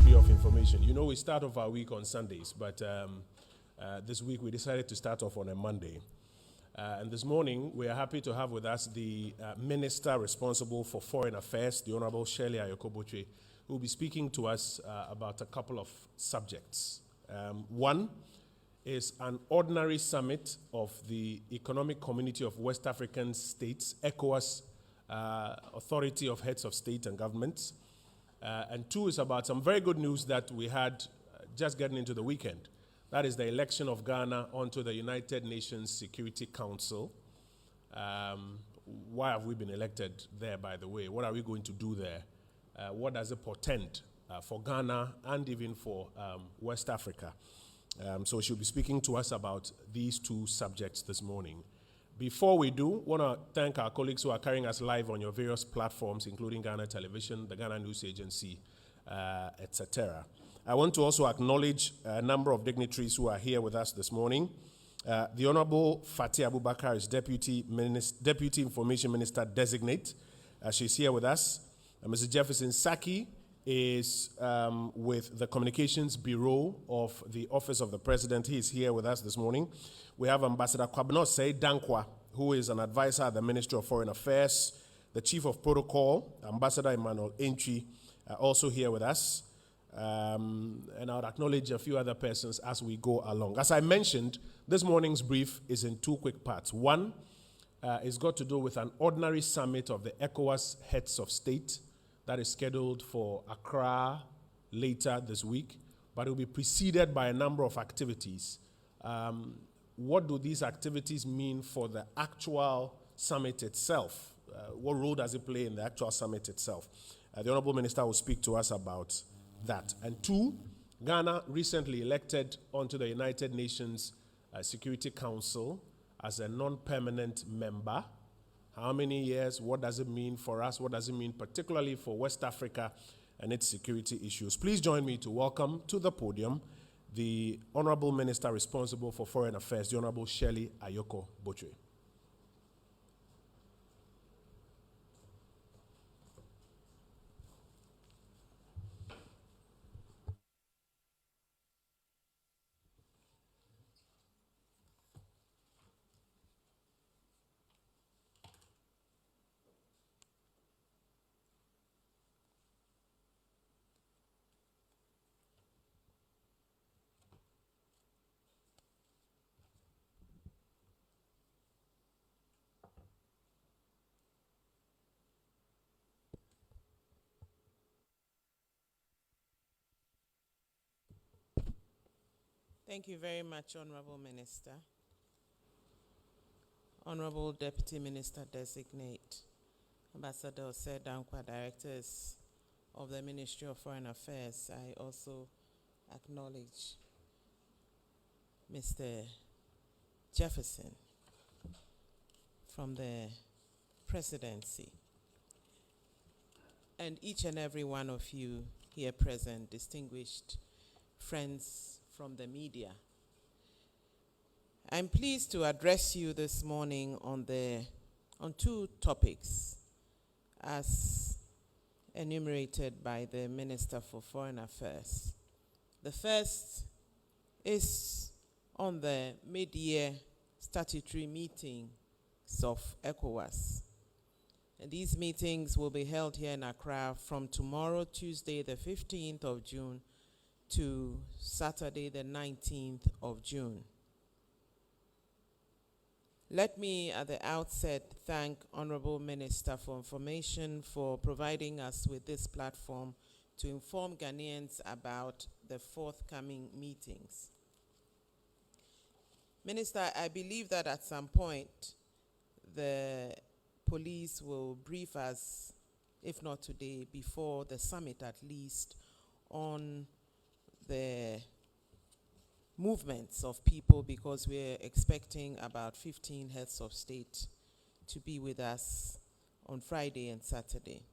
bit of information. You know, we start off our week on Sundays, but this week we decided to start off on a Monday. And this morning, we are happy to have with us the Minister responsible for Foreign Affairs, the Honorable Shirley Ayorkor Botchwey, who will be speaking to us about a couple of subjects. One is an ordinary summit of the Economic Community of West African States, ECOWAS, Authority of Heads of State and Governments. And two is about some very good news that we had just getting into the weekend. That is the election of Ghana onto the United Nations Security Council. Why have we been elected there, by the way? What are we going to do there? What does it portend for Ghana and even for West Africa? So she'll be speaking to us about these two subjects this morning. Before we do, I want to thank our colleagues who are carrying us live on your various platforms, including Ghana Television, the Ghana News Agency, etc. I want to also acknowledge a number of dignitaries who are here with us this morning. The Honorable Fatia Abubakar is Deputy Information Minister Designate. She's here with us. Mr. Jefferson Saki is with the Communications Bureau of the Office of the President. He is here with us this morning. We have Ambassador Kwabena Osei Dankwa, who is an advisor at the Ministry of Foreign Affairs. The Chief of Protocol, Ambassador Emmanuel Entry, also here with us. And I would acknowledge a few other persons as we go along. As I mentioned, this morning's brief is in two quick parts. One is got to do with an ordinary summit of the ECOWAS heads of state that is scheduled for Accra later this week, but it will be preceded by a number of activities. What do these activities mean for the actual summit itself? What role does it play in the actual summit itself? The Honorable Minister will speak to us about that. And two, Ghana recently elected onto the United Nations Security Council as a non-permanent member. How many years? What does it mean for us? What does it mean particularly for West Africa and its security issues? Please join me to welcome to the podium the Honorable Minister responsible for Foreign Affairs, the Honorable Shirley Ayorkor Botchwey. Thank you very much, Honorable Minister. Honorable Deputy Minister Designate, Ambassador Osei Dankwa, Directors of the Ministry of Foreign Affairs, I also acknowledge Mr. Jefferson from the Presidency, and each and every one of you here present, distinguished friends from the media. I'm pleased to address you this morning on two topics as enumerated by the Minister for Foreign Affairs. The first is on the mid-year statutory meetings of ECOWAS. And these meetings will be held here in Accra from tomorrow, Tuesday, the 15th of June, to Saturday, the 19th of June. Let me at the outset thank Honorable Minister for Information for providing us with this platform to inform Ghanaians about the forthcoming meetings. Minister, I believe that at some point the police will brief us, if not today, before the summit at least, on the movements of people, because we're expecting about 15 heads of state to be with us on Friday and Saturday.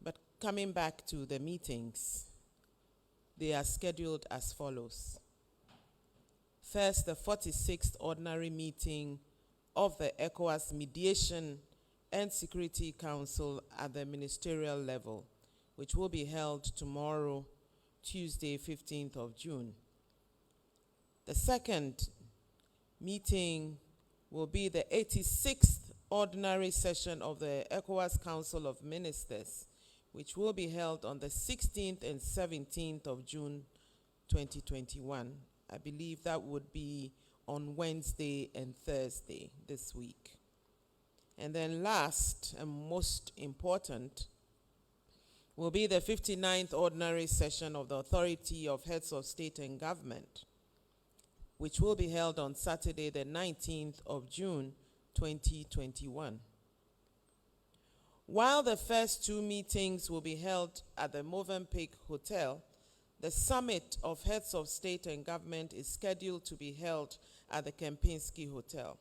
But coming back to the meetings, they are scheduled as follows. First, the 46th ordinary meeting of the ECOWAS Mediation and Security Council at the ministerial level which will be held tomorrow, Tuesday, 15th of June. The second meeting will be the 86th ordinary session of the ECOWAS Council of Ministers, which will be held on the 16th and 17th of June 2021. I believe that would be on Wednesday and Thursday this week. And then last and most important will be the 59th ordinary session of the Authority of Heads of State and Government, which will be held on Saturday, the 19th of June, 2021. While the first two meetings will be held at the Movenpick Hotel, the Summit of Heads of State and Government is scheduled to be held at the Kempinski Hotel.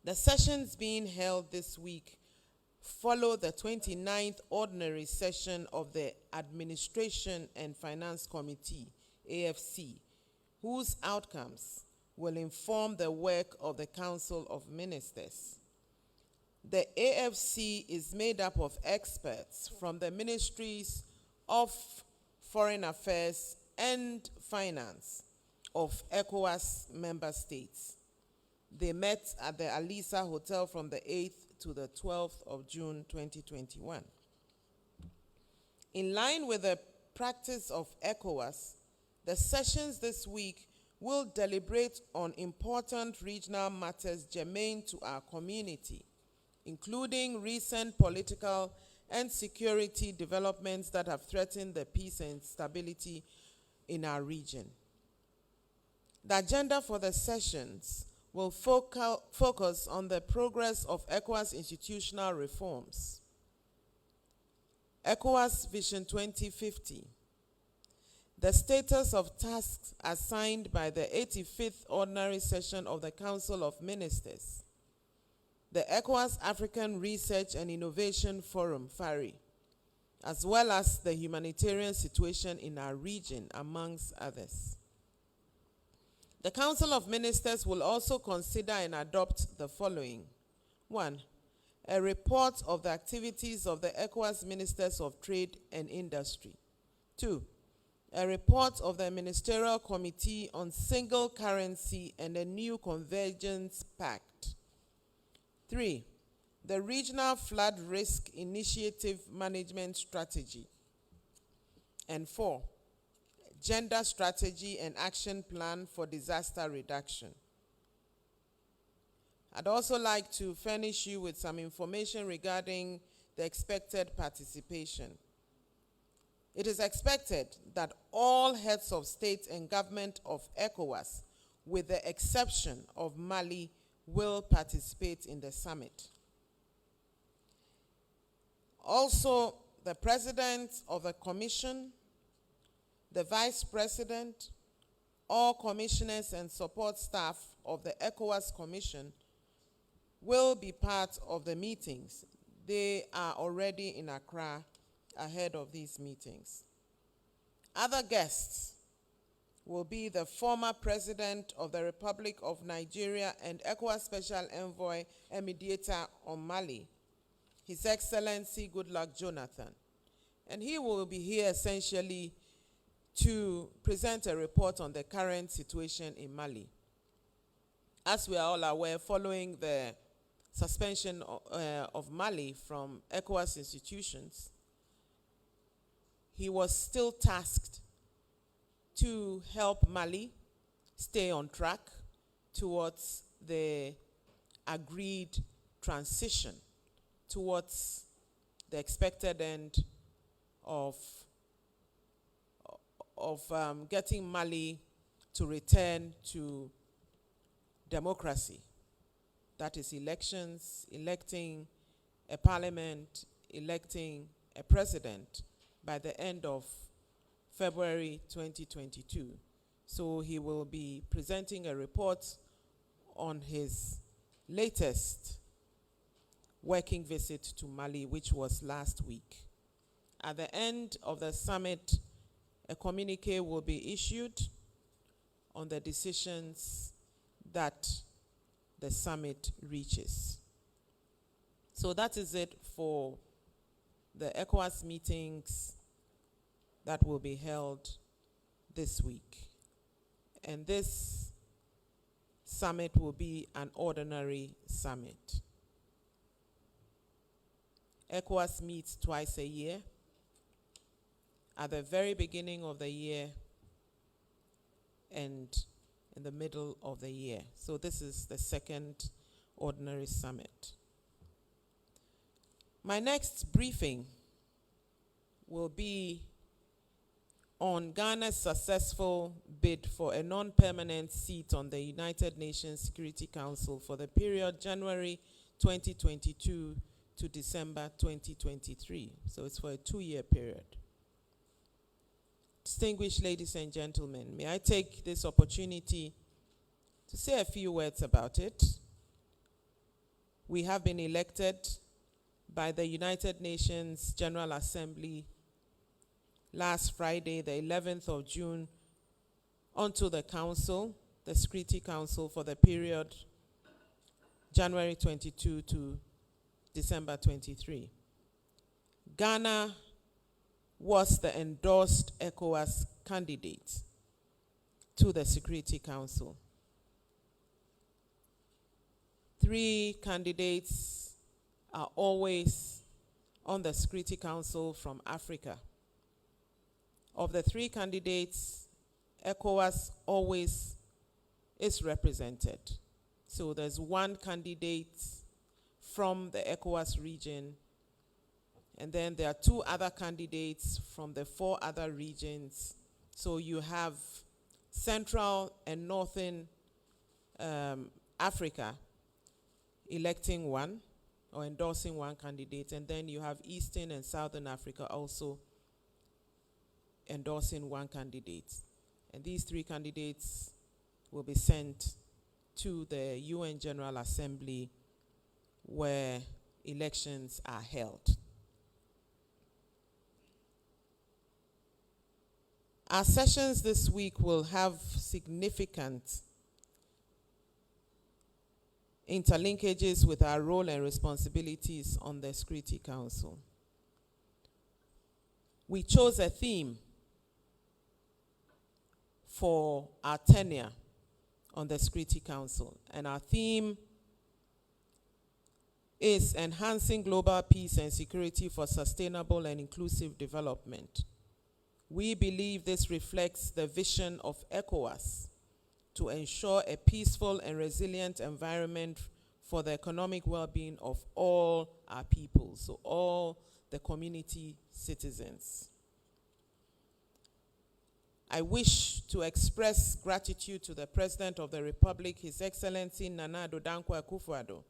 The sessions being held this week follow the 29th ordinary session of the Administration and Finance Committee, AFC, whose outcomes will inform the work of the Council of Ministers. The AFC is made up of experts from the Ministries of Foreign Affairs and Finance of ECOWAS member states. They met at the Alisa Hotel from the 8th to the 12th of June 2021. In line with the practice of ECOWAS, the sessions this week will deliberate on important regional matters germane to our community, including recent political and security developments that have threatened the peace and stability in our region. The agenda for the sessions will focus on the progress of ECOWAS institutional reforms, ECOWAS Vision 2050, the status of tasks assigned by the 85th Ordinary Session of the Council of Ministers, the ECOWAS African Research and Innovation Forum, FARI, as well as the humanitarian situation in our region, amongst others. The Council of Ministers will also consider and adopt the following. 1. A report of the activities of the ECOWAS Ministers of Trade and Industry. 2. A report of the Ministerial Committee on Single Currency and a New Convergence Pact. 3. The Regional Flood Risk Initiative Management Strategy. And 4. Gender Strategy and Action Plan for Disaster Reduction. I'd also like to furnish you with some information regarding the expected participation. It is expected that all heads of state and government of ECOWAS, with the exception of Mali, will participate in the summit. Also, the President of the Commission, the Vice President, all commissioners and support staff of the ECOWAS Commission will be part of the meetings. They are already in Accra ahead of these meetings. Other guests will be the former President of the Republic of Nigeria and ECOWAS Special Envoy and Mediator on Mali, His Excellency Goodluck Jonathan. And he will be here essentially to present a report on the current situation in Mali. As we are all aware, following the suspension of Mali from ECOWAS institutions, he was still tasked to help Mali stay on track towards the agreed transition towards the expected end of getting Mali to return to democracy. That is elections, electing a parliament, electing a president by the end of February 2022. So he will be presenting a report on his latest working visit to Mali, which was last week. At the end of the summit, a communique will be issued on the decisions that the summit reaches. So that is it for the ECOWAS meetings that will be held this week. And this summit will be an ordinary summit. ECOWAS meets twice a year, at the very beginning of the year and in the middle of the year. So this is the second ordinary summit. My next briefing will be on Ghana's successful bid for a non-permanent seat on the United Nations Security Council for the period January 2022 to December 2023. So it's for a 2-year period. Distinguished ladies and gentlemen, may I take this opportunity to say a few words about it. We have been elected by the United Nations General Assembly last Friday, the 11th of June, onto the Council, the Security Council, for the period January 22 to December 23. Ghana was the endorsed ECOWAS candidate to the Security Council. 3 candidates are always on the Security Council from Africa. Of the 3 candidates, ECOWAS always is represented. So there's 1 candidate from the ECOWAS region, and then there are 2 other candidates from the 4 other regions. So you have Central and Northern Africa electing 1 or endorsing 1 candidate, and then you have Eastern and Southern Africa also endorsing 1 candidate. And these 3 candidates will be sent to the UN General Assembly where elections are held. Our sessions this week will have significant interlinkages with our role and responsibilities on the Security Council. We chose a theme for our tenure on the Security Council, and our theme is enhancing global peace and security for sustainable and inclusive development. We believe this reflects the vision of ECOWAS to ensure a peaceful and resilient environment for the economic well-being of all our people, so all the community citizens. I wish to express gratitude to the President of the Republic, His Excellency Nana Addo Dankwa Akufo-Addo,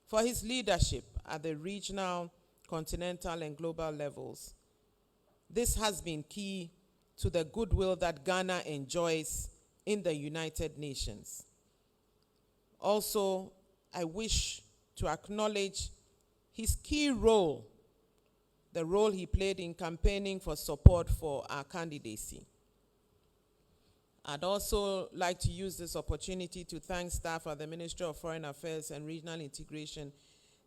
for his leadership at the regional, continental, and global levels. This has been key to the goodwill that Ghana enjoys in the United Nations. Also, I wish to acknowledge his key role, the role he played in campaigning for support for our candidacy. I'd also like to use this opportunity to thank staff at the Ministry of Foreign Affairs and Regional Integration,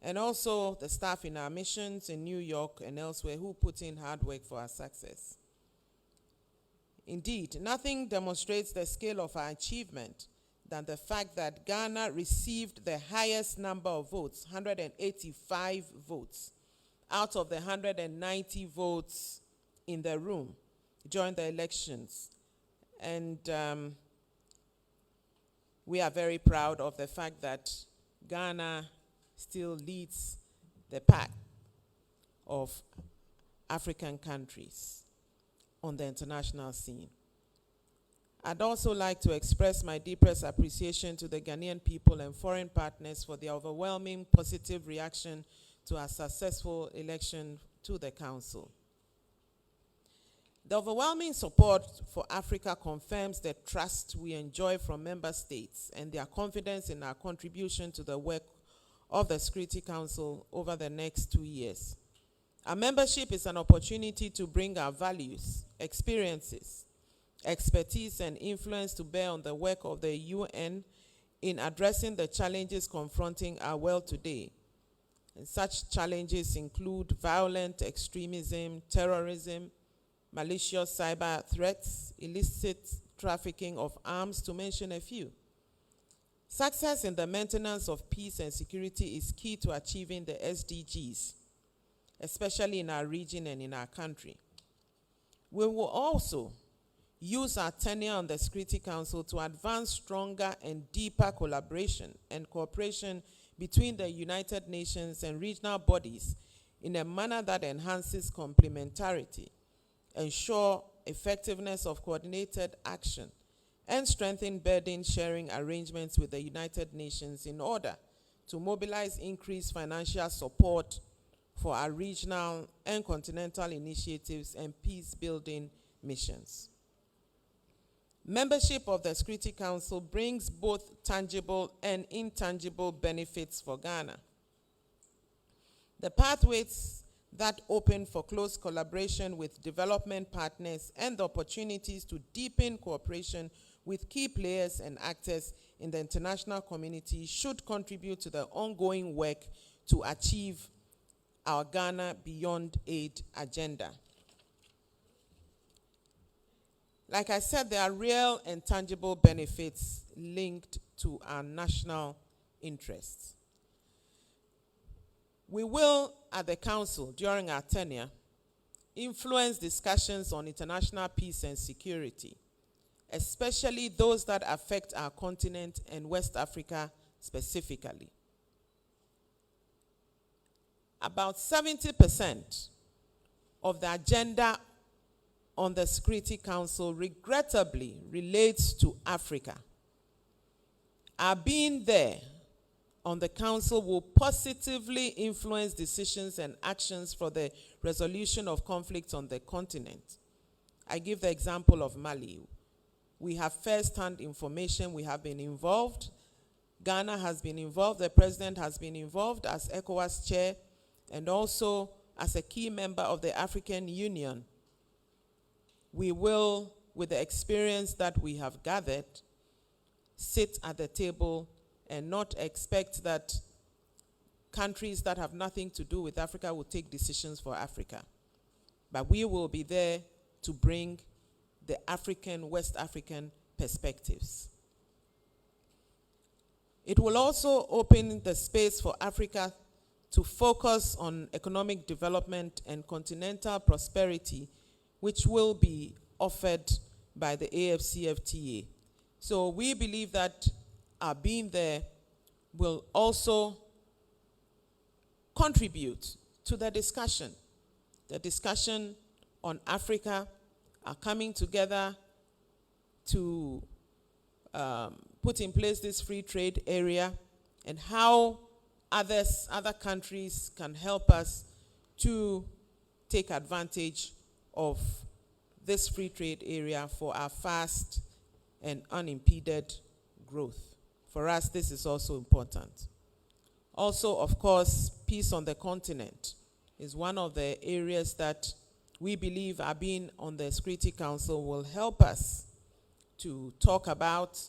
and also the staff in our missions in New York and elsewhere who put in hard work for our success. Indeed, nothing demonstrates the scale of our achievement than the fact that Ghana received the highest number of votes, 185 votes, out of the 190 votes in the room during the elections. And we are very proud of the fact that Ghana still leads the pack of African countries on the international scene. I'd also like to express my deepest appreciation to the Ghanaian people and foreign partners for the overwhelming positive reaction to our successful election to the Council. The overwhelming support for Africa confirms the trust we enjoy from member states and their confidence in our contribution to the work of the Security Council over the next 2 years. Our membership is an opportunity to bring our values, experiences, expertise, and influence to bear on the work of the UN in addressing the challenges confronting our world today. And such challenges include violent extremism, terrorism, malicious cyber threats, illicit trafficking of arms, to mention a few. Success in the maintenance of peace and security is key to achieving the SDGs, especially in our region and in our country. We will also use our tenure on the Security Council to advance stronger and deeper collaboration and cooperation between the United Nations and regional bodies in a manner that enhances complementarity, ensure effectiveness of coordinated action, and strengthen burden sharing arrangements with the United Nations in order to mobilize increased financial support for our regional and continental initiatives and peace-building missions. Membership of the Security Council brings both tangible and intangible benefits for Ghana. The pathways that open for close collaboration with development partners and the opportunities to deepen cooperation with key players and actors in the international community should contribute to the ongoing work to achieve our Ghana Beyond Aid agenda. Like I said, there are real and tangible benefits linked to our national interests. We will, at the Council, during our tenure, influence discussions on international peace and security, especially those that affect our continent and West Africa specifically. About 70% of the agenda on the Security Council regrettably relates to Africa. Our being there on the Council will positively influence decisions and actions for the resolution of conflicts on the continent. I give the example of Mali. We have first-hand information. We have been involved. Ghana has been involved. The President has been involved as ECOWAS chair and also as a key member of the African Union. We will, with the experience that we have gathered, sit at the table and not expect that countries that have nothing to do with Africa will take decisions for Africa. But we will be there to bring the African, West African perspectives. It will also open the space for Africa to focus on economic development and continental prosperity, which will be offered by the AFCFTA. So we believe that our being there will also contribute to the discussion on Africa, are coming together to put in place this free trade area, and how other countries can help us to take advantage of this free trade area for our fast and unimpeded growth. For us, this is also important. Also, of course, peace on the continent is one of the areas that we believe our being on the Security Council will help us to talk about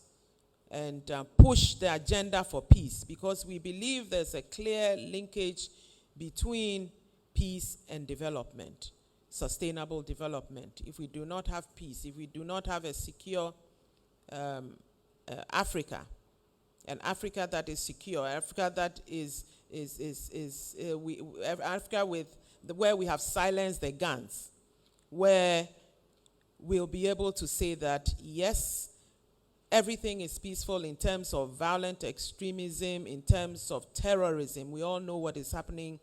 and push the agenda for peace, because we believe there's a clear linkage between peace and development, sustainable development. If we do not have peace, if we do not have a secure Africa, an Africa that is secure, Africa that Africa where we have silenced the guns, where we'll be able to say that yes, everything is peaceful in terms of violent extremism, in terms of terrorism. We all know what is happening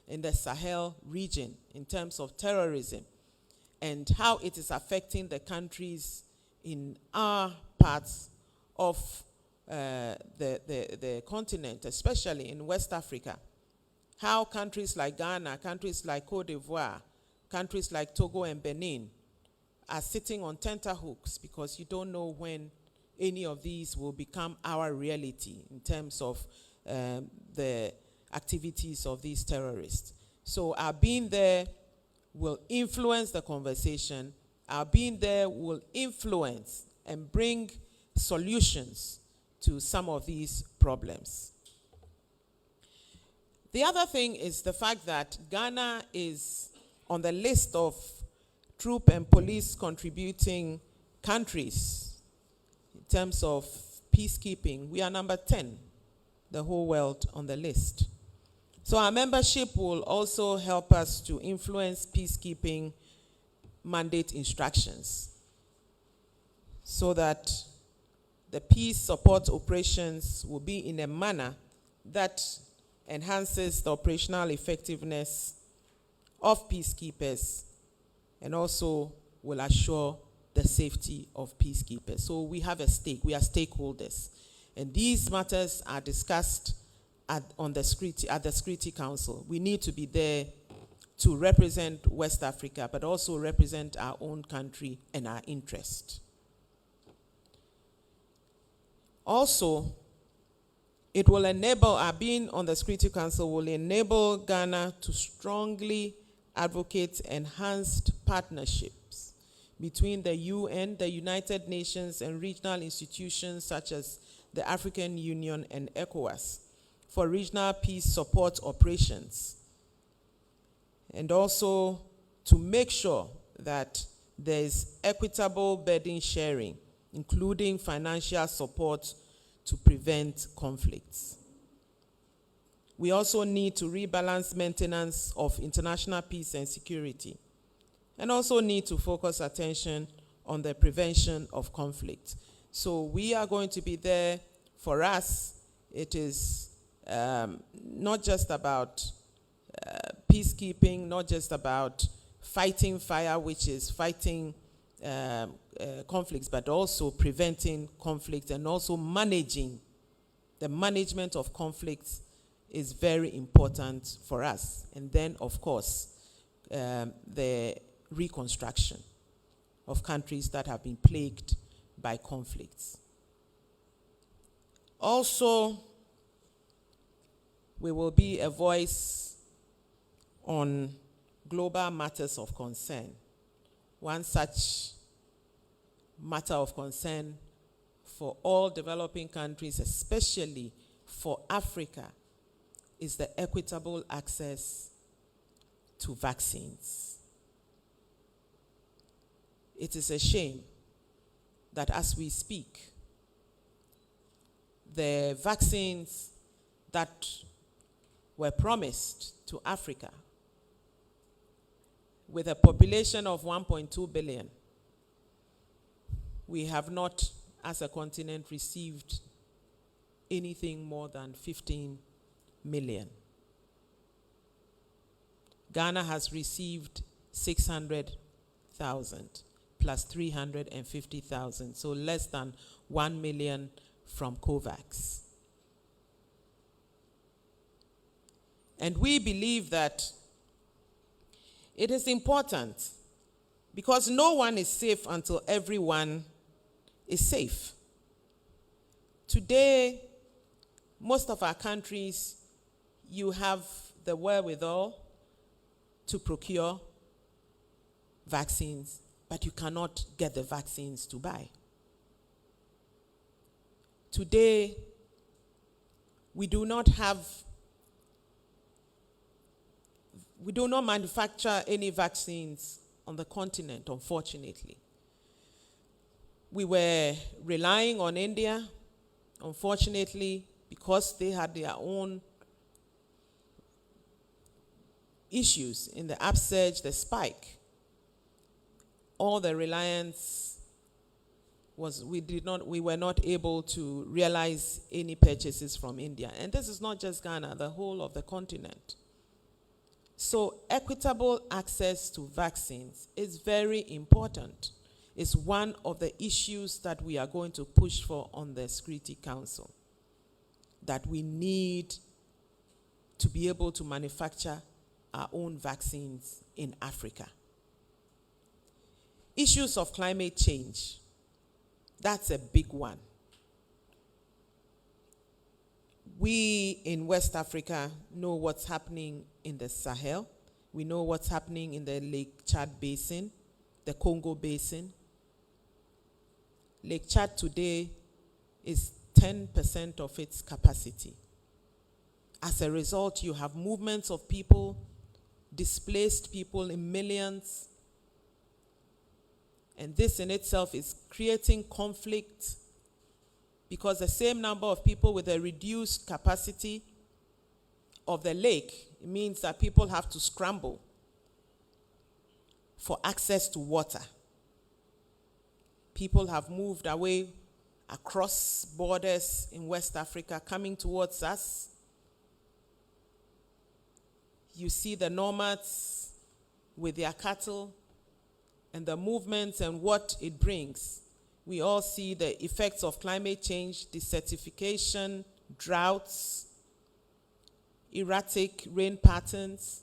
in the Sahel region in terms of terrorism and how it is affecting the countries in our parts of the continent, especially in West Africa. How countries like Ghana, countries like Cote d'Ivoire, countries like Togo and Benin are sitting on tenterhooks because you don't know when any of these will become our reality in terms of the activities of these terrorists. So our being there will influence the conversation. Our being there will influence and bring solutions to some of these problems. The other thing is the fact that Ghana is on the list of troop and police contributing countries in terms of peacekeeping. We are number 10, the whole world on the list. So our membership will also help us to influence peacekeeping mandate instructions so that the peace support operations will be in a manner that enhances the operational effectiveness of peacekeepers and also will assure the safety of peacekeepers. So we have a stake, we are stakeholders. And these matters are discussed at the Security Council. We need to be there to represent West Africa, but also represent our own country and our interest. Also, it will enable, our being on the Security Council will enable Ghana to strongly advocate enhanced partnerships between the UN, the United Nations, and regional institutions such as the African Union and ECOWAS for regional peace support operations. And also to make sure that there is equitable burden sharing, including financial support to prevent conflicts. We also need to rebalance maintenance of international peace and security, and also need to focus attention on the prevention of conflict. So we are going to be there. For us, it is not just about peacekeeping, not just about fighting fire, which is fighting conflicts, but also preventing conflicts and also managing. The management of conflicts is very important for us. And then, of course, the reconstruction of countries that have been plagued by conflicts. Also, we will be a voice on global matters of concern. One such matter of concern for all developing countries, especially for Africa, is the equitable access to vaccines. It is a shame that as we speak, the vaccines that were promised to Africa with a population of 1.2 billion, we have not, as a continent, received anything more than 15 million. Ghana has received 600,000 plus 350,000, so less than 1 million from COVAX. And we believe that it is important because no one is safe until everyone is safe. Today, most of our countries, you have the wherewithal to procure vaccines, but you cannot get the vaccines to buy. Today, we do not manufacture any vaccines on the continent, unfortunately. We were relying on India, unfortunately, because they had their own issues in the upsurge, the spike. All the reliance was, we were not able to realize any purchases from India. And this is not just Ghana, the whole of the continent. So equitable access to vaccines is very important. It's one of the issues that we are going to push for on the Security Council, that we need to be able to manufacture our own vaccines in Africa. Issues of climate change, that's a big one. We in West Africa know what's happening in the Sahel. We know what's happening in the Lake Chad Basin, the Congo Basin. Lake Chad today is 10% of its capacity. As a result, you have movements of people, displaced people in millions. And this in itself is creating conflict, because the same number of people with a reduced capacity of the lake, it means that people have to scramble for access to water. People have moved away across borders in West Africa, coming towards us. You see the nomads with their cattle and the movements and what it brings. We all see the effects of climate change, desertification, droughts, erratic rain patterns.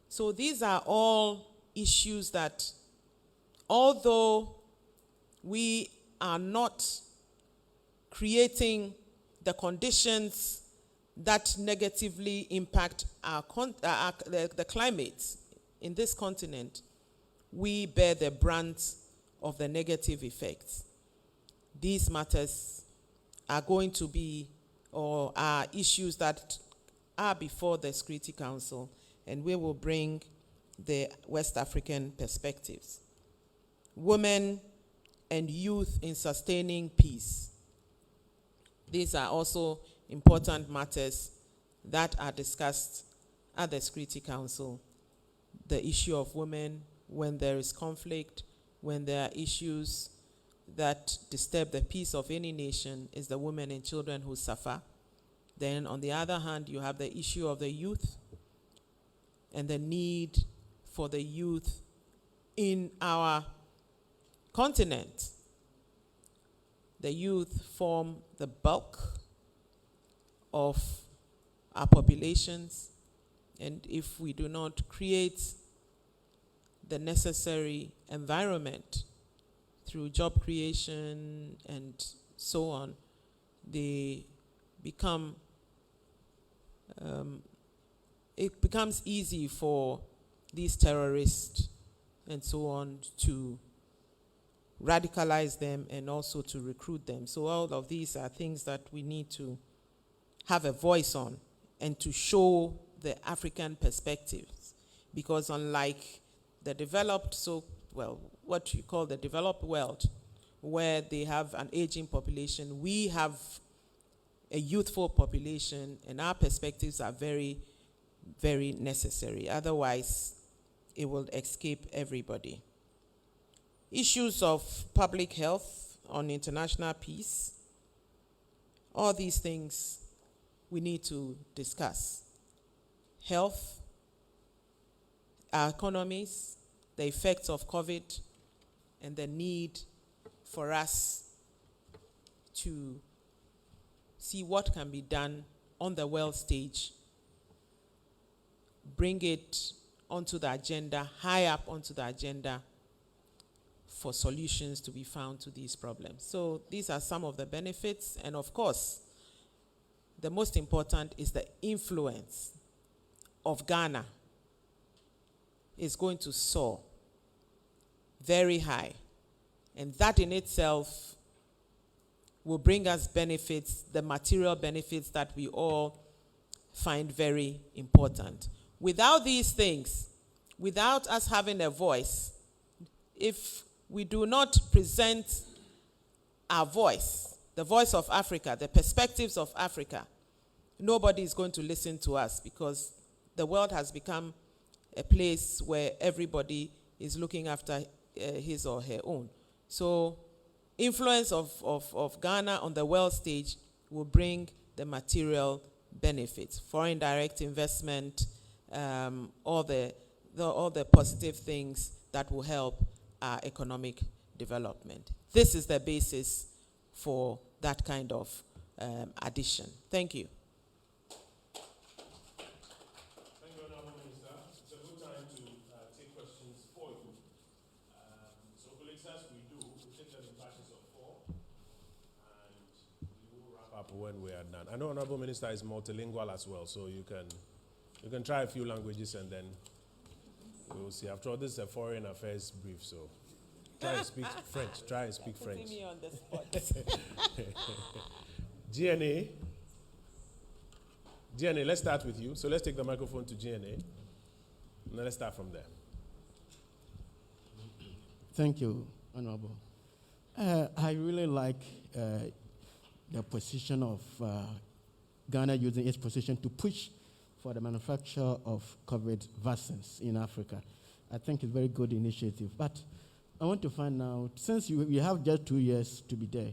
So these are all issues that, although we are not creating the conditions that negatively impact the climate in this continent, we bear the brunt of the negative effects. These matters are going to be, or are issues that are before the Security Council, and we will bring the West African perspectives. Women and youth in sustaining peace. These are also important matters that are discussed at the Security Council. The issue of women when there is conflict, when there are issues that disturb the peace of any nation, is the women and children who suffer. Then on the other hand, you have the issue of the youth and the need for the youth in our continent. The youth form the bulk of our populations, and if we do not create the necessary environment through job creation and so on, they become, it becomes easy for these terrorists and so on to radicalize them and also to recruit them. So all of these are things that we need to have a voice on and to show the African perspectives, because unlike the developed, what you call the developed world, where they have an aging population, we have a youthful population, and our perspectives are very, very necessary. Otherwise, it will escape everybody. Issues of public health, on international peace, all these things we need to discuss. Health, our economies, the effects of COVID, and the need for us to see what can be done on the world stage, bring it onto the agenda, high up onto the agenda, for solutions to be found to these problems. So these are some of the benefits, and of course, the most important is the influence of Ghana is going to soar very high, and that in itself will bring us benefits, the material benefits that we all find very important. Without these things, without us having a voice, if we do not present our voice, the voice of Africa, the perspectives of Africa, nobody is going to listen to us, because the world has become a place where everybody is looking after his or her own. So influence of Ghana on the world stage will bring the material benefits, foreign direct investment, all the positive things that will help our economic development. This is the basis for that kind of addition. Thank you. Thank you, Honorable Minister. It's a good time to take questions for you. So, colleagues, as we do, we take them in batches of 4, and we will wrap up when we are done. I know Honorable Minister is multilingual as well, so you can try a few languages and then we'll see. After all, this is a foreign affairs brief, so try and speak French. Try and speak French. Putting me on the spot. GNA. GNA, let's start with you. So let's take the microphone to GNA. And then let's start from there. Thank you, Honorable. I really like the position of Ghana using its position to push for the manufacture of COVID vaccines in Africa. I think it's a very good initiative. But I want to find out, since we have just 2 years to be there,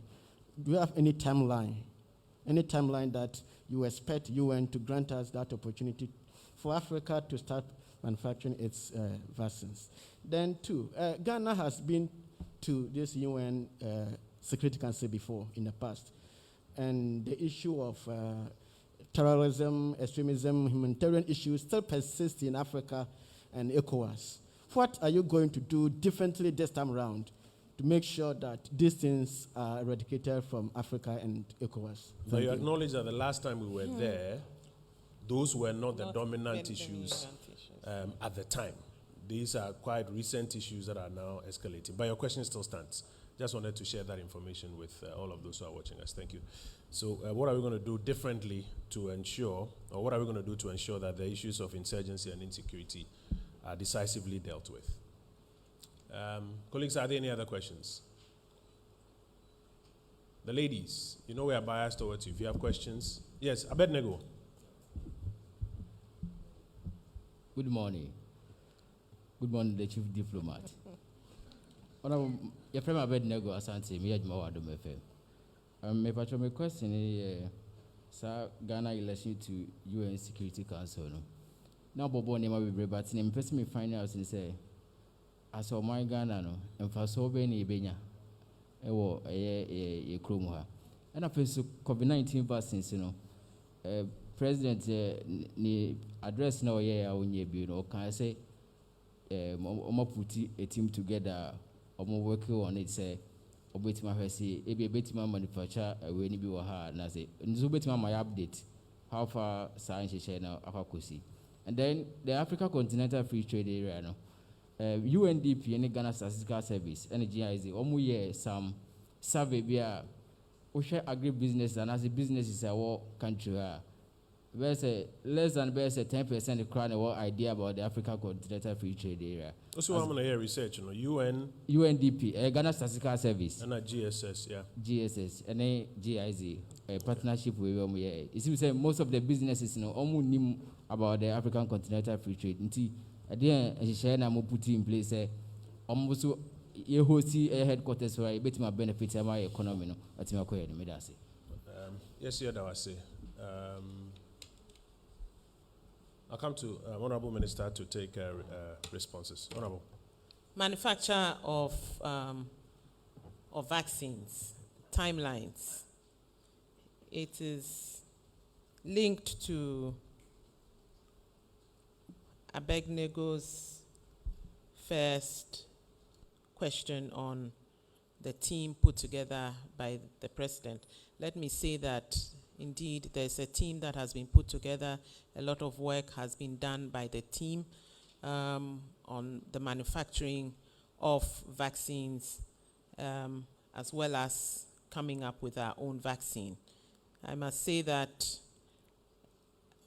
do you have any timeline that you expect UN to grant us that opportunity for Africa to start manufacturing its vaccines? Then two, Ghana has been to this UN Security Council before in the past, and the issue of terrorism, extremism, humanitarian issues still persist in Africa and ECOWAS. What are you going to do differently this time around to make sure that these things are eradicated from Africa and ECOWAS? Now you acknowledge that the last time we were there, those were not the dominant issues at the time. These are quite recent issues that are now escalating. But your question still stands. Just wanted to share that information with all of those who are watching us. Thank you. So what are we going to do differently to ensure, or what are we going to do to ensure that the issues of insurgency and insecurity are decisively dealt with? Colleagues, are there any other questions? The ladies, you know we are biased towards you. If you have questions. Yes, Abednego. Good morning. Good morning, the Chief Diplomat. Your friend Abednego Asante, me Adjuma Wadom FM. My question is, sir, Ghana election to UN Security Council. Now, Bobo Nema be brave, but in person me find out and say, I saw my Ghana no, and for so many benya, a chroma. And I feel so COVID-19 vaccines, you know, President ni address now, yeah, when you know, can I say, put a team together, working on it, say, Obetima Hesi, a Betima manufacture, when you be a Nazi, and Zubetima my update, how far science is now, Akakusi. And then the Africa Continental Free Trade Area, no, UNDP and Ghana Statistical Service, and GIZ, year some survey via Osha agribusiness and as a business is a war country. Less than 10% of crowd what idea about the Africa Continental Free Trade Area. Also, I'm going to hear research, you know, UNDP, Ghana Statistical Service. And GSS, yeah. GSS, and GIZ, a partnership with them. It seems that most of the businesses, you know, almost knew about the African Continental Free Trade. Until at the end, a share now put in place, almost you host a headquarters where I bet my benefits of my economy, no, at my career, Medasi. Yes, yeah, that was it. I'll come to Honorable Minister to take responses. Honorable. Manufacture of vaccines, timelines. It is linked to Abednego's first question on the team put together by the President. Let me say that indeed, there's a team that has been put together. A lot of work has been done by the team on the manufacturing of vaccines, as well as coming up with our own vaccine. I must say that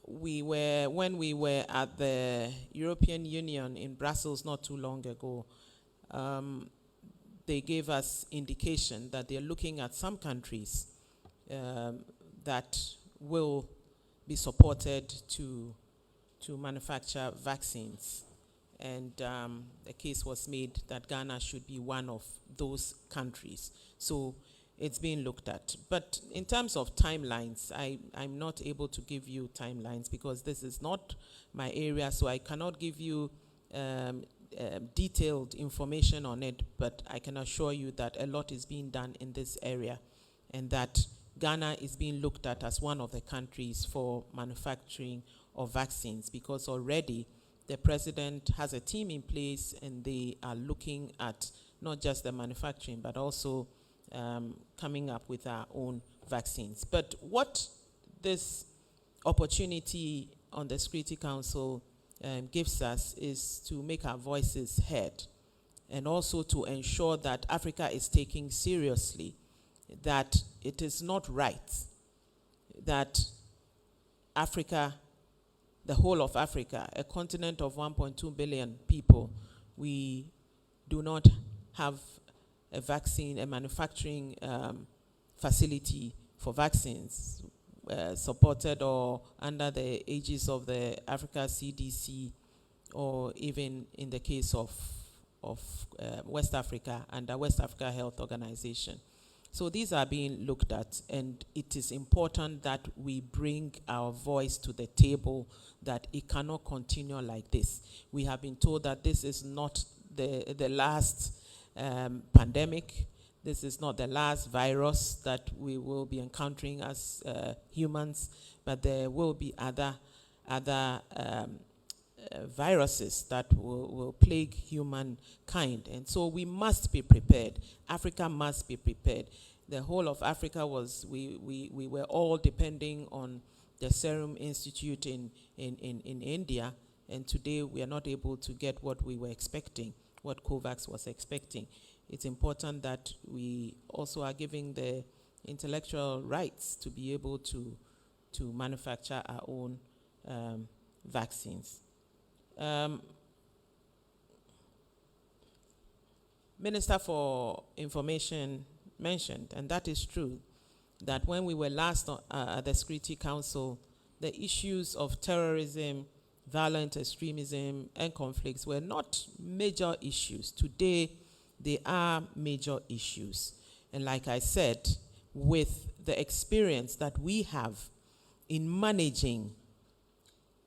when we were at the European Union in Brussels not too long ago, they gave us indication that they're looking at some countries that will be supported to manufacture vaccines. And a case was made that Ghana should be one of those countries. So it's being looked at. But in terms of timelines, I'm not able to give you timelines because this is not my area, so I cannot give you detailed information on it, but I can assure you that a lot is being done in this area and that Ghana is being looked at as one of the countries for manufacturing of vaccines because already the president has a team in place and they are looking at not just the manufacturing but also coming up with our own vaccines. But what this opportunity on the Security Council gives us is to make our voices heard and also to ensure that Africa is taking seriously that it is not right that Africa, the whole of Africa, a continent of 1.2 billion people, we do not have a vaccine, a manufacturing facility for vaccines supported or under the aegis of the Africa CDC, or even in the case of West Africa, under West Africa Health Organization. So these are being looked at, and it is important that we bring our voice to the table, that it cannot continue like this. We have been told that this is not the last pandemic. This is not the last virus that we will be encountering as humans, but there will be other viruses that will plague humankind. And so we must be prepared. Africa must be prepared. The whole of Africa we were all depending on the Serum Institute in India, and today we are not able to get what we were expecting, what COVAX was expecting. It's important that we also are giving the intellectual rights to be able to manufacture our own vaccines. Minister for Information mentioned, and that is true, that when we were last at the Security Council, the issues of terrorism, violent extremism, and conflicts were not major issues. Today, they are major issues. And like I said, with the experience that we have in managing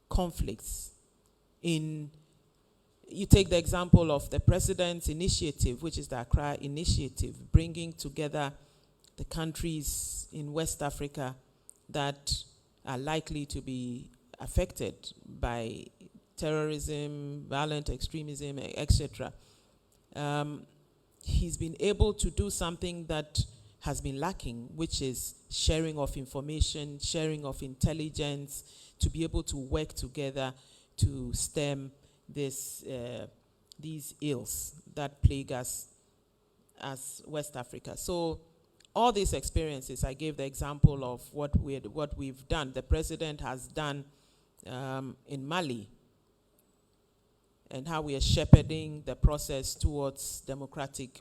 conflicts, you take the example of the President's initiative, which is the Accra Initiative, bringing together the countries in West Africa that are likely to be affected by terrorism, violent extremism, etc. He's been able to do something that has been lacking, which is sharing of information, sharing of intelligence, to be able to work together to stem these ills that plague us as West Africa. So all these experiences, I gave the example of what we've done, the President has done in Mali, and how we are shepherding the process towards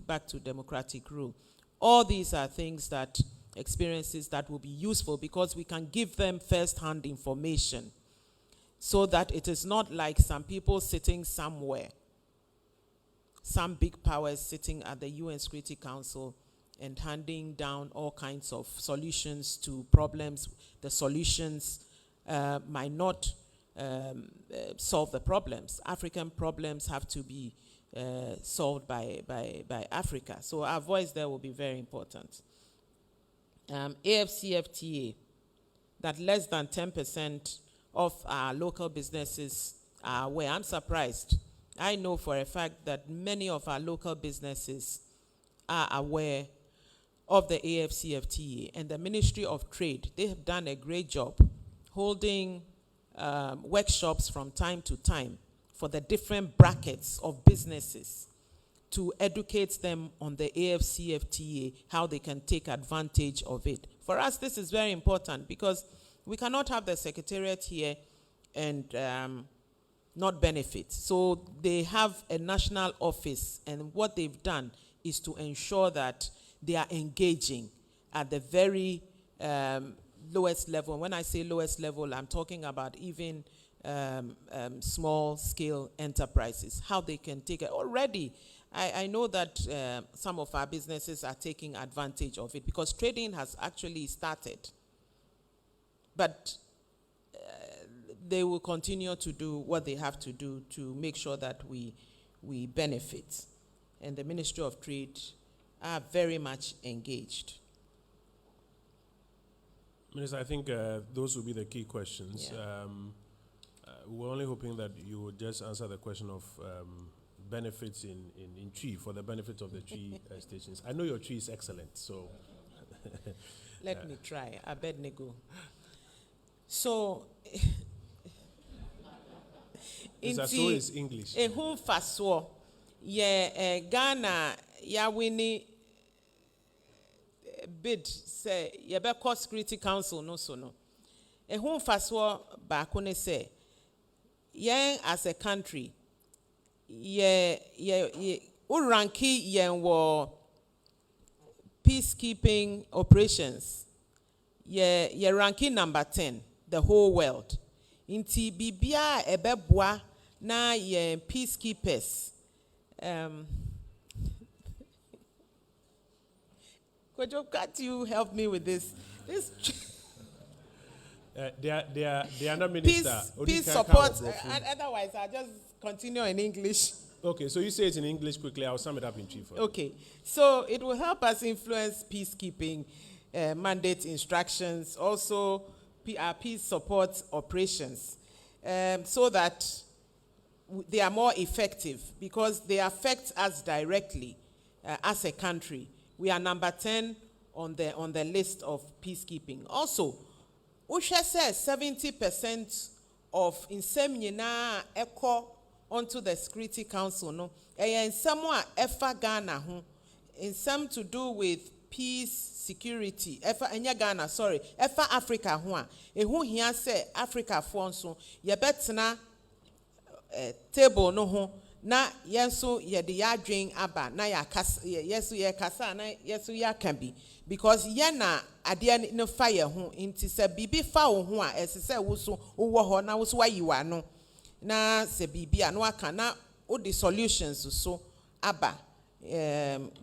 back to democratic rule. All these are experiences that will be useful, because we can give them first-hand information, so that it is not like some people sitting somewhere, some big powers sitting at the UN Security Council and handing down all kinds of solutions to problems. The solutions might not solve the problems. African problems have to be solved by Africa. So our voice there will be very important. AFCFTA, that less than 10% of our local businesses are aware. I'm surprised. I know for a fact that many of our local businesses are aware of the AFCFTA, and the Ministry of Trade, they have done a great job holding workshops from time to time for the different brackets of businesses to educate them on the AFCFTA, how they can take advantage of it. For us, this is very important, because we cannot have the Secretariat here and not benefit. So they have a national office, and what they've done is to ensure that they are engaging at the very lowest level. When I say lowest level, I'm talking about even small-scale enterprises, how they can take it. Already, I know that some of our businesses are taking advantage of it, because trading has actually started. But they will continue to do what they have to do to make sure that we benefit. And the Ministry of Trade are very much engaged. Minister, I think those will be the key questions. Yeah. We're only hoping that you would just answer the question of benefits in tree, for the benefit of the tree stations. I know your tree is excellent, so. Let me try. Abednego. So, so is English. Who faswo? Yeah, Ghana, ya winnie bid say Yabeko Security Council no so no. Ehun faswa baako ne say, yen as a country, uranki yen wo peacekeeping operations. Ye ranking number 10, the whole world. Inti bibia ebeboa na ye peacekeepers. Kojo, can't you help me with this? They are not minister. Peace support. Otherwise, I'll just continue in English. Okay, so you say it in English quickly. I'll sum it up in chief. Okay, so it will help us influence peacekeeping mandate instructions, also our peace support operations, so that they are more effective because they affect us directly as a country. We are number 10 on the list of peacekeeping. Also, Usha says 70% of insemina echo onto the Security Council. No, and somewhere efa Ghana in some to do with peace, security. Efa Ghana, sorry, efa Africa who here say Africa for so ye betna table no ho. Na yesu ye de yadwen aba na ya kasa yesu ye kasa na yesu ya can be because ye na ade no fire ho nti se bibi fa wo ho a esese wo so wo ho na wo so wayiwa no na se bibi a no aka na o the solutions so aba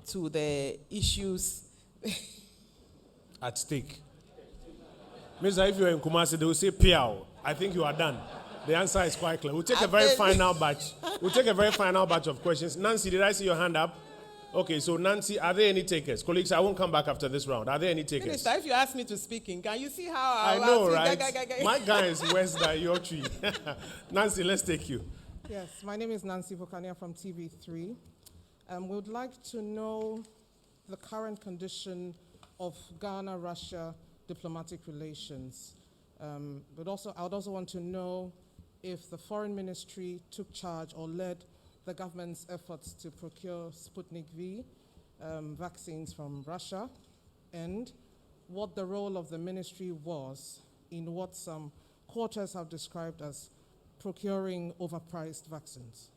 to the issues at stake. Mr. If you're in Kumasi, they will say Piao. I think you are done. The answer is quite clear. We'll take a very final batch. We'll take a very final batch of questions. Nancy, did I see your hand up? Okay, so Nancy, are there any takers? Colleagues, I won't come back after this round. Are there any takers? Minister, if you ask me to speak in, can you see how I know, right? My guy is worse than your tree. Nancy, let's take you. Yes, my name is Nancy Vokania from TV3. We would like to know the current condition of Ghana-Russia diplomatic relations. But also, I would also want to know if the Foreign Ministry took charge or led the government's efforts to procure Sputnik V vaccines from Russia, and what the role of the ministry was in what some quarters have described as procuring overpriced vaccines.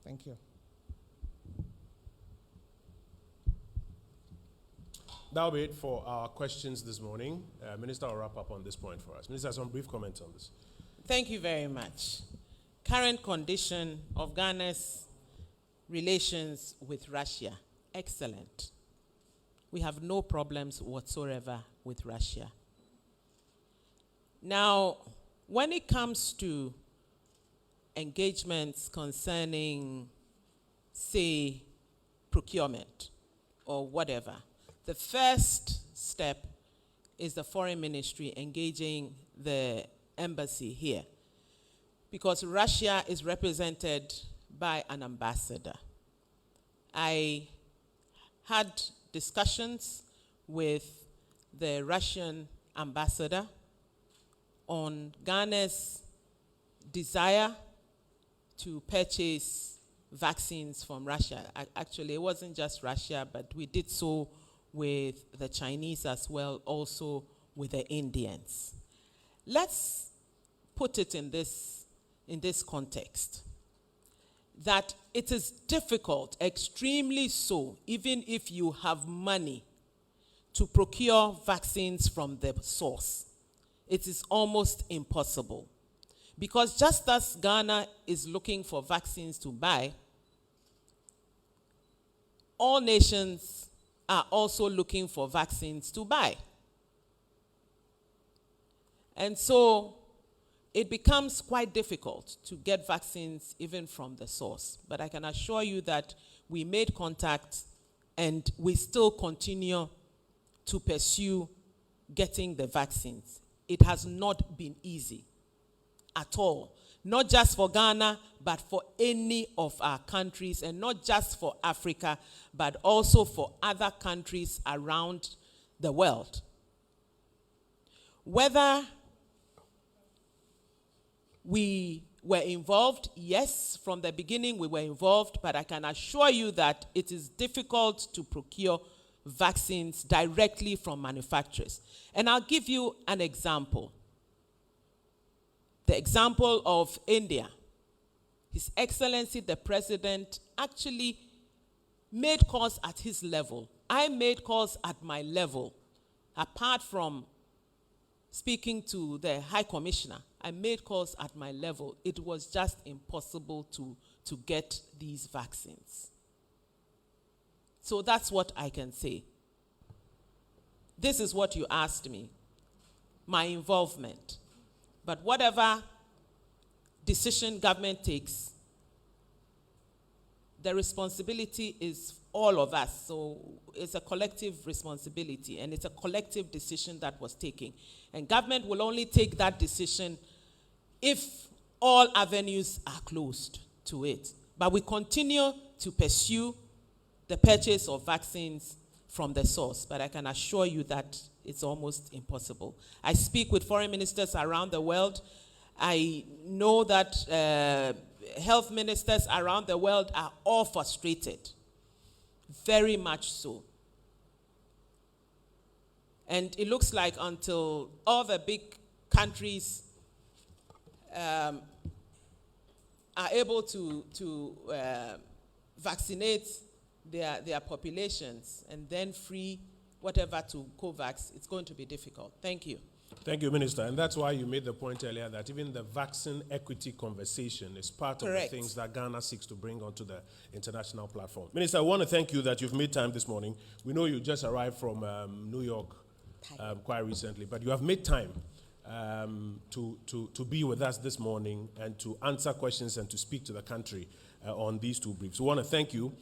Thank you. That'll be it for our questions this morning. Minister will wrap up on this point for us. Minister, some brief comments on this. Thank you very much. Current condition of Ghana's relations with Russia, excellent. We have no problems whatsoever with Russia. Now, when it comes to engagements concerning, say, procurement or whatever, the first step is the Foreign Ministry engaging the embassy here, because Russia is represented by an ambassador. I had discussions with the Russian ambassador on Ghana's desire to purchase vaccines from Russia. Actually, it wasn't just Russia, but we did so with the Chinese as well, also with the Indians. Let's put it in this context, that it is difficult, extremely so, even if you have money to procure vaccines from the source. It is almost impossible. Because just as Ghana is looking for vaccines to buy, all nations are also looking for vaccines to buy. And so it becomes quite difficult to get vaccines even from the source. But I can assure you that we made contact and we still continue to pursue getting the vaccines. It has not been easy at all. Not just for Ghana, but for any of our countries, and not just for Africa, but also for other countries around the world. Whether we were involved, yes, from the beginning we were involved, but I can assure you that it is difficult to procure vaccines directly from manufacturers. And I'll give you an example. The example of India. His Excellency the President actually made calls at his level. I made calls at my level. Apart from speaking to the High Commissioner, I made calls at my level. It was just impossible to get these vaccines. So that's what I can say. This is what you asked me, my involvement. But whatever decision government takes, the responsibility is all of us. So it's a collective responsibility, and it's a collective decision that was taken. And government will only take that decision if all avenues are closed to it. But we continue to pursue the purchase of vaccines from the source. But I can assure you that it's almost impossible. I speak with foreign ministers around the world. I know that health ministers around the world are all frustrated, very much so. And it looks like until all the big countries are able to vaccinate their populations and then free whatever to COVAX, it's going to be difficult. Thank you. Thank you, Minister. And that's why you made the point earlier that even the vaccine equity conversation is part of the Correct. things that Ghana seeks to bring onto the international platform. Minister, I want to thank you that you've made time this morning. We know you just arrived from New York quite recently, but you have made time to be with us this morning and to answer questions and to speak to the country on these two briefs. We want to thank you.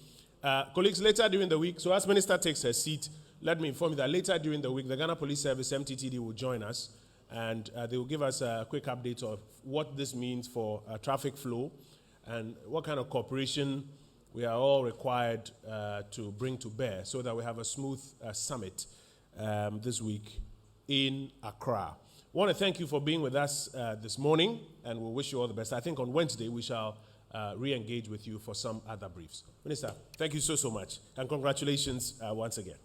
Colleagues, later during the week, so as Minister takes her seat, let me inform you that later during the week, the Ghana Police Service, MTTD, will join us, and they will give us a quick update of what this means for traffic flow and what kind of cooperation we are all required to bring to bear so that we have a smooth summit this week in Accra. I want to thank you for being with us this morning, and we'll wish you all the best. I think on Wednesday we shall re-engage with you for some other briefs. Minister, thank you so much, and congratulations once again.